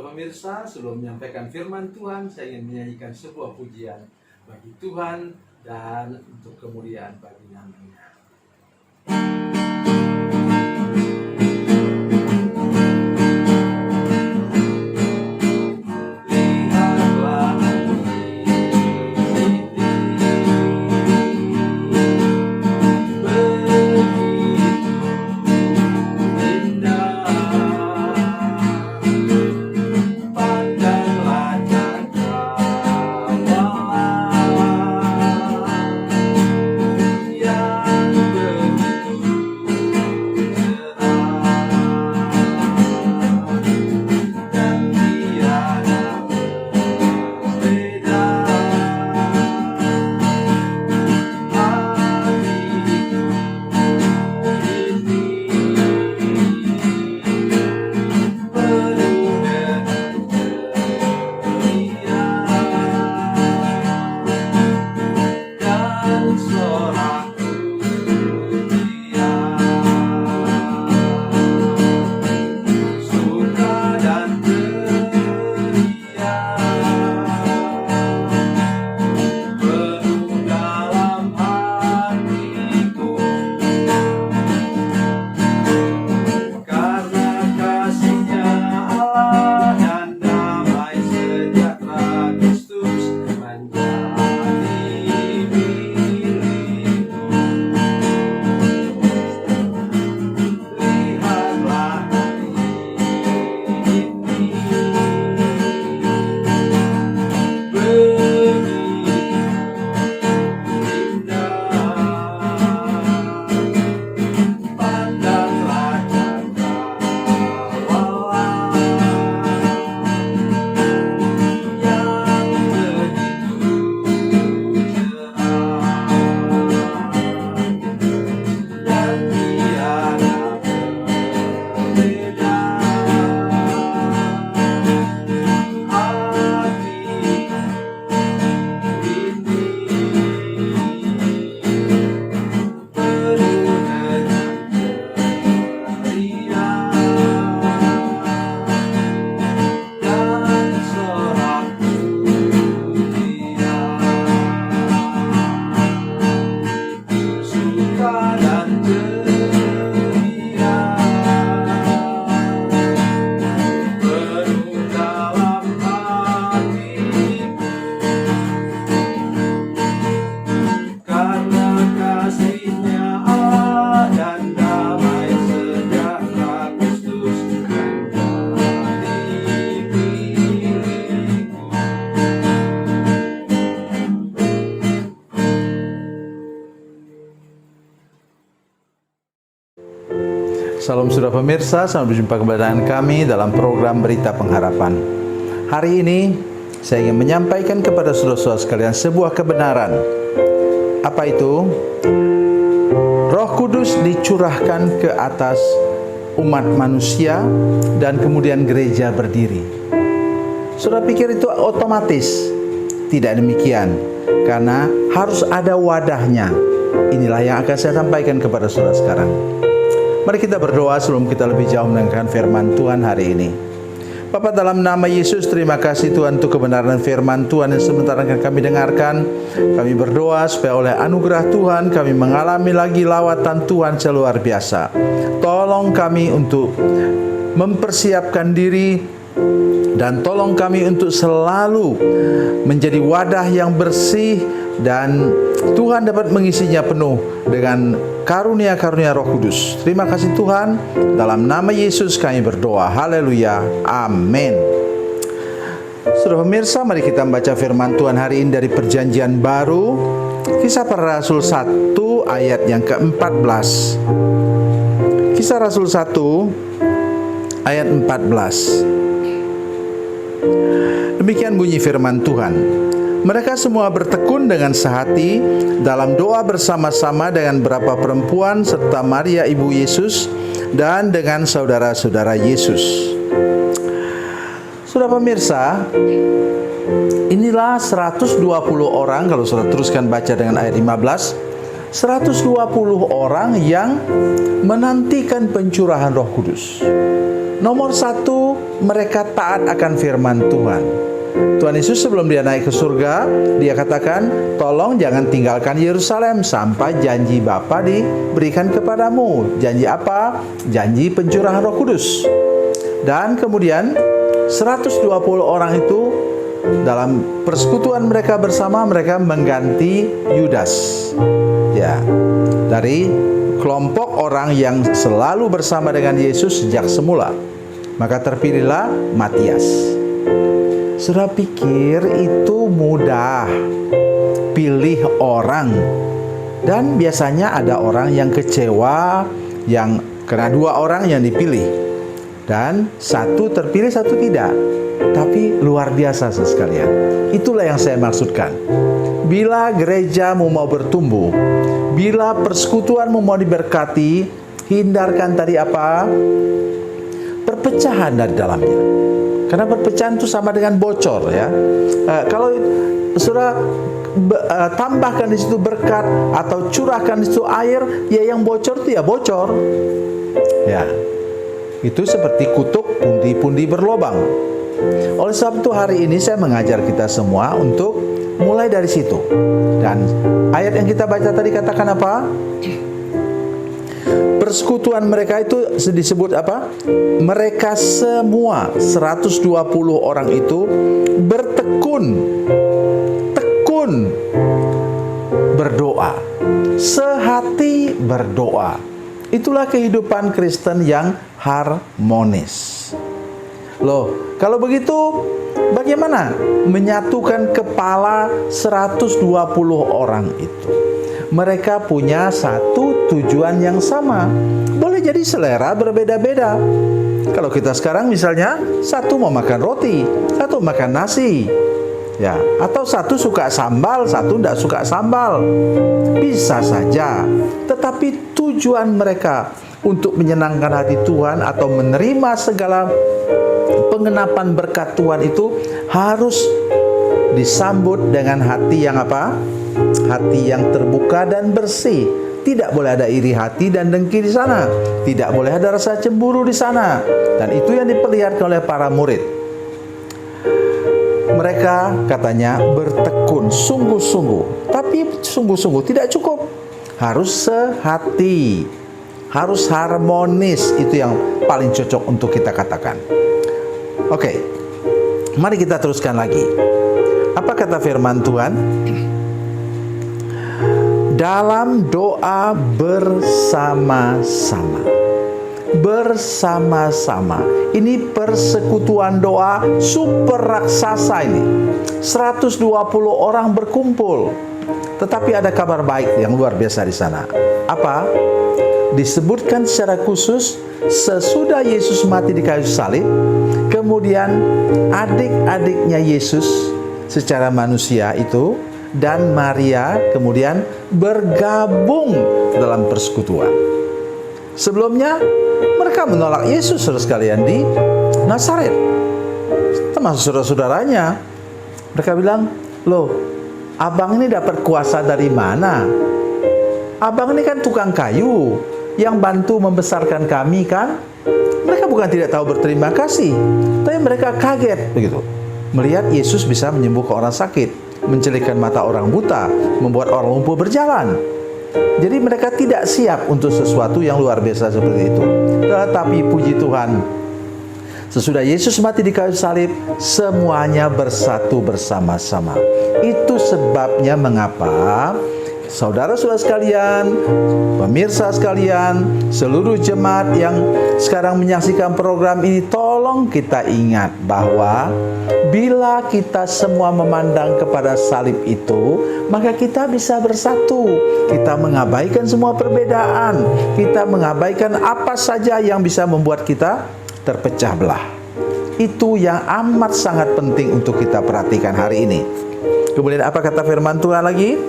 Saudara pemirsa, sebelum menyampaikan firman Tuhan, saya ingin menyanyikan sebuah pujian bagi Tuhan dan untuk kemuliaan bagi nama-Nya. Salam saudara pemirsa, selamat berjumpa kembali dengan kami dalam program Berita Pengharapan. Hari ini saya ingin menyampaikan kepada saudara-saudara sekalian sebuah kebenaran. Apa itu? Roh Kudus dicurahkan ke atas umat manusia dan kemudian gereja berdiri. Saudara pikir itu otomatis? Tidak demikian, karena harus ada wadahnya. Inilah yang akan saya sampaikan kepada saudara sekarang. Mari kita berdoa sebelum kita lebih jauh mendengarkan firman Tuhan hari ini. Bapa, dalam nama Yesus, terima kasih Tuhan untuk kebenaran firman Tuhan yang sebentar akan kami dengarkan. Kami berdoa supaya oleh anugerah Tuhan kami mengalami lagi lawatan Tuhan seluar biasa. Tolong kami untuk mempersiapkan diri dan tolong kami untuk selalu menjadi wadah yang bersih dan Tuhan dapat mengisinya penuh dengan karunia-karunia Roh Kudus. Terima kasih Tuhan, dalam nama Yesus kami berdoa. Haleluya, amin. Saudara pemirsa, mari kita membaca firman Tuhan hari ini dari Perjanjian Baru, Kisah Para Rasul 1 ayat yang ke-14. Kisah Rasul 1 ayat 14. Demikian bunyi firman Tuhan. Mereka semua bertekun dengan sehati dalam doa bersama-sama dengan beberapa perempuan serta Maria ibu Yesus dan dengan saudara-saudara Yesus. Saudara pemirsa, inilah 120 orang, kalau saudara teruskan baca dengan ayat 15, 120 orang yang menantikan pencurahan Roh Kudus. Nomor 1, mereka taat akan firman Tuhan. Tuhan Yesus sebelum dia naik ke surga, dia katakan, tolong jangan tinggalkan Yerusalem sampai janji Bapa diberikan kepadamu. Janji apa? Janji pencurahan Roh Kudus. Dan kemudian 120 orang itu dalam persekutuan mereka bersama, mereka mengganti Yudas. Ya, dari kelompok orang yang selalu bersama dengan Yesus sejak semula, maka terpilihlah Matias. Saudara pikir itu mudah pilih orang, dan biasanya ada orang yang kecewa yang karena 2 orang yang dipilih, dan satu terpilih satu tidak. Tapi luar biasa sekalian. Itulah yang saya maksudkan. Bila gerejamu mau bertumbuh, bila persekutuanmu mau diberkati, hindarkan tadi apa? Perpecahan dari dalamnya. Karena perpecahan itu sama dengan bocor, ya. Kalau saudara tambahkan di situ berkat atau curahkan di situ air, ya yang bocor itu ya bocor. Ya. Itu seperti kutub pundi-pundi berlobang. Oleh sebab itu hari ini saya mengajar kita semua untuk mulai dari situ. Dan ayat yang kita baca tadi katakan apa? Persekutuan mereka itu disebut apa? Mereka semua 120 orang itu bertekun berdoa, sehati berdoa. Itulah kehidupan Kristen yang harmonis. Loh, kalau begitu bagaimana menyatukan kepala 120 orang itu? Mereka punya satu tujuan yang sama. Boleh jadi selera berbeda-beda. Kalau kita sekarang misalnya, satu mau makan roti, satu makan nasi, ya, atau satu suka sambal, satu tidak suka sambal. Bisa saja. Tetapi tujuan mereka untuk menyenangkan hati Tuhan atau menerima segala pengenapan berkat Tuhan itu harus disambut dengan hati yang apa? Hati yang terbuka dan bersih. Tidak boleh ada iri hati dan dengki di sana. Tidak boleh ada rasa cemburu di sana. Dan itu yang diperlihatkan oleh para murid. Mereka katanya bertekun sungguh-sungguh. Tapi sungguh-sungguh tidak cukup. Harus sehati. Harus harmonis. Itu yang paling cocok untuk kita katakan. Oke. Mari kita teruskan lagi. Apa kata firman Tuhan? Dalam doa bersama-sama. Bersama-sama. Ini persekutuan doa super raksasa ini. 120 orang berkumpul. Tetapi ada kabar baik yang luar biasa di sana. Apa? Disebutkan secara khusus sesudah Yesus mati di kayu salib, kemudian adik-adiknya Yesus secara manusia itu dan Maria kemudian bergabung dalam persekutuan. Sebelumnya mereka menolak Yesus, saudara sekalian, di Nazaret, termasuk saudara-saudaranya. Mereka bilang, loh, abang ini dapat kuasa dari mana? Abang ini kan tukang kayu yang bantu membesarkan kami kan? Mereka bukan tidak tahu berterima kasih, tapi mereka kaget begitu melihat Yesus bisa menyembuhkan orang sakit, mencelikkan mata orang buta, membuat orang lumpuh berjalan. Jadi mereka tidak siap untuk sesuatu yang luar biasa seperti itu. Tetapi puji Tuhan, sesudah Yesus mati di kayu salib, semuanya bersatu bersama-sama. Itu sebabnya mengapa saudara-saudara sekalian, pemirsa sekalian, seluruh jemaat yang sekarang menyaksikan program ini, tolong kita ingat bahwa bila kita semua memandang kepada salib itu, maka kita bisa bersatu. Kita mengabaikan semua perbedaan. Kita mengabaikan apa saja yang bisa membuat kita terpecah belah. Itu yang amat sangat penting untuk kita perhatikan hari ini. Kemudian apa kata firman Tuhan lagi?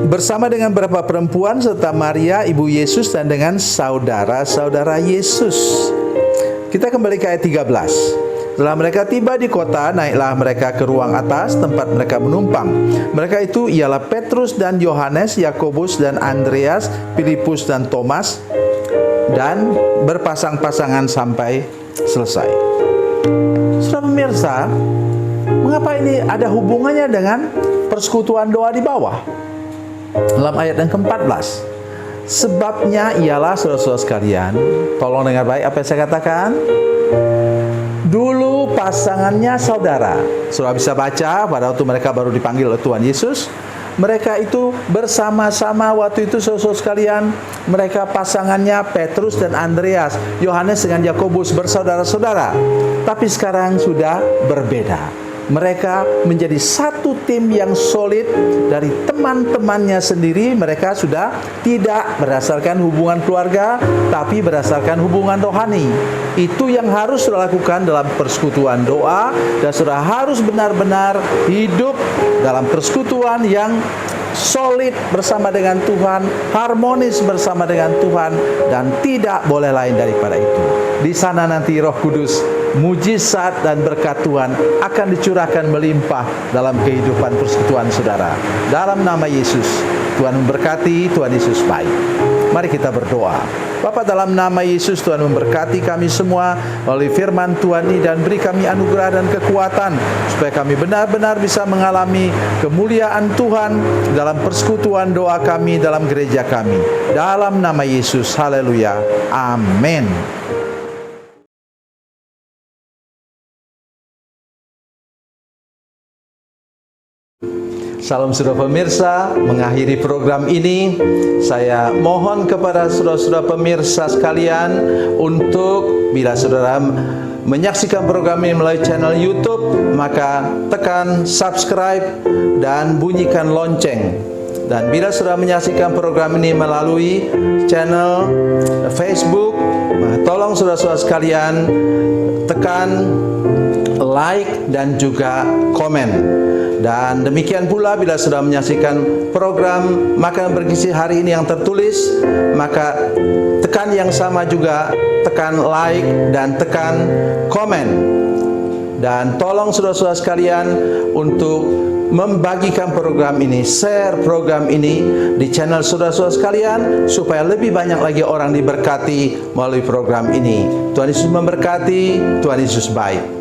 Bersama dengan beberapa perempuan serta Maria ibu Yesus dan dengan saudara-saudara Yesus. Kita kembali ke ayat 13. Setelah mereka tiba di kota, naiklah mereka ke ruang atas tempat mereka menumpang. Mereka itu ialah Petrus dan Yohanes, Yakobus dan Andreas, Filipus dan Thomas, dan berpasang-pasangan sampai selesai. Saudara pemirsa, mengapa ini ada hubungannya dengan persekutuan doa di bawah? Dalam ayat yang ke-14. Sebabnya ialah, saudara-saudara sekalian, tolong dengar baik apa yang saya katakan. Dulu pasangannya saudara. Saudara bisa baca pada waktu mereka baru dipanggil oleh Tuhan Yesus. Mereka itu bersama-sama waktu itu, saudara-saudara sekalian, mereka pasangannya Petrus dan Andreas, Yohanes dengan Yakobus, bersaudara-saudara. Tapi sekarang sudah berbeda. Mereka menjadi satu tim yang solid. Dari teman-temannya sendiri, mereka sudah tidak berdasarkan hubungan keluarga, tapi berdasarkan hubungan rohani. Itu yang harus saudara lakukan dalam persekutuan doa, dan saudara harus benar-benar hidup dalam persekutuan yang solid bersama dengan Tuhan, harmonis bersama dengan Tuhan, dan tidak boleh lain daripada itu. Di sana nanti Roh Kudus, mujizat dan berkat Tuhan akan dicurahkan melimpah dalam kehidupan persekutuan saudara. Dalam nama Yesus, Tuhan memberkati. Tuhan Yesus baik. Mari kita berdoa. Bapa, dalam nama Yesus, Tuhan memberkati kami semua melalui firman Tuhan ini, dan beri kami anugerah dan kekuatan supaya kami benar-benar bisa mengalami kemuliaan Tuhan dalam persekutuan doa kami dalam gereja kami. Dalam nama Yesus, haleluya, amin. Salam saudara pemirsa, mengakhiri program ini saya mohon kepada saudara-saudara pemirsa sekalian untuk, bila saudara menyaksikan program ini melalui channel YouTube, maka tekan subscribe dan bunyikan lonceng. Dan bila saudara menyaksikan program ini melalui channel Facebook, tolong saudara-saudara sekalian tekan like dan juga komen. Dan demikian pula bila sudah menyaksikan program Makanan Bergizi hari ini yang tertulis, maka tekan yang sama juga, tekan like dan tekan komen. Dan tolong saudara-saudara sekalian untuk membagikan program ini, share program ini di channel saudara-saudara sekalian, supaya lebih banyak lagi orang diberkati melalui program ini. Tuhan Yesus memberkati. Tuhan Yesus baik.